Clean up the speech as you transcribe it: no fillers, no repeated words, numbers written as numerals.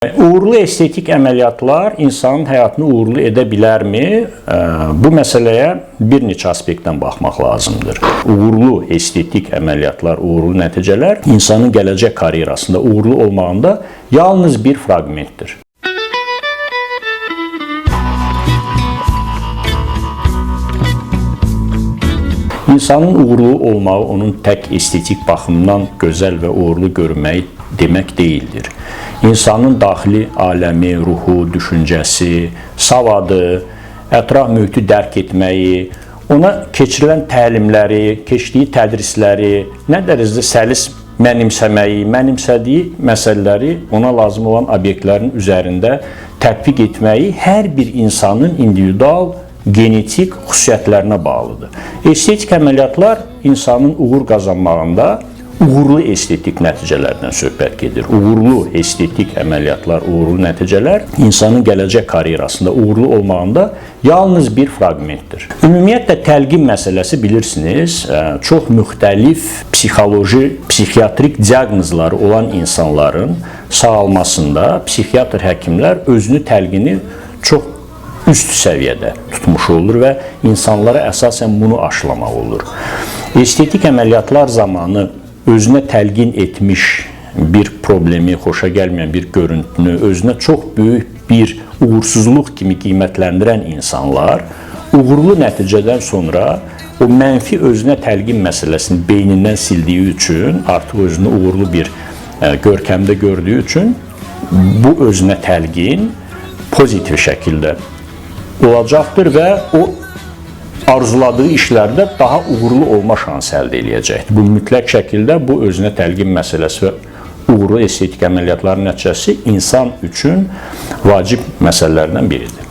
Uğurlu estetik əməliyyatlar insanın həyatını uğurlu edə bilərmi? Bu məsələyə bir neçə aspektdən baxmaq lazımdır. Uğurlu estetik əməliyyatlar, uğurlu nəticələr insanın gələcək karyerasında uğurlu olmağında yalnız bir fraqmentdir. İnsanın uğurlu olmağı onun tək estetik baxımdan gözəl və uğurlu görünməyi demək deyildir. İnsanın daxili aləmi, ruhu, düşüncəsi, savadı, ətraf mühiti dərk etməyi, ona keçirilən təlimləri, keçdiyi tədrisləri nə dərəcədə səlis mənimsəməyi, mənimsədiyi məsələləri, ona lazım olan obyektlərin üzərində tətbiq etməyi hər bir insanın individual genetik xüsusiyyətlərinə bağlıdır. Estetik əməliyyatlar insanın uğur qazanmağında uğurlu estetik nəticələrdən söhbət gedir. Uğurlu estetik əməliyyatlar, uğurlu nəticələr insanın gələcək karyerasında uğurlu olmağında yalnız bir fraqmentdir. Ümumiyyətlə, təlqin məsələsi bilirsiniz, çox müxtəlif psixoloji, psixiatrik diaqnozları olan insanların sağalmasında psixiatr həkimlər özünü təlqini çox üst səviyyədə tutmuş olur və insanlara əsasən bunu aşılamaq olur. Estetik əməliyyatlar zamanı özünə təlqin etmiş bir problemi, xoşa gəlməyən bir görüntünü, özünə çox böyük bir uğursuzluq kimi qiymətləndirən insanlar uğurlu nəticədən sonra o mənfi özünə təlqin məsələsini beynindən sildiyi üçün, artıq özünü uğurlu bir görkəmdə gördüyü üçün bu özünə təlqin pozitiv şəkildə olacaqdır və o arzuladığı işlərdə daha uğurlu olma şansı əldə edəcəkdir. Bu mütləq şəkildə bu özünə təlqin məsələsi və uğurlu estetik əməliyyatların nəticəsi insan üçün vacib məsələlərdən biridir.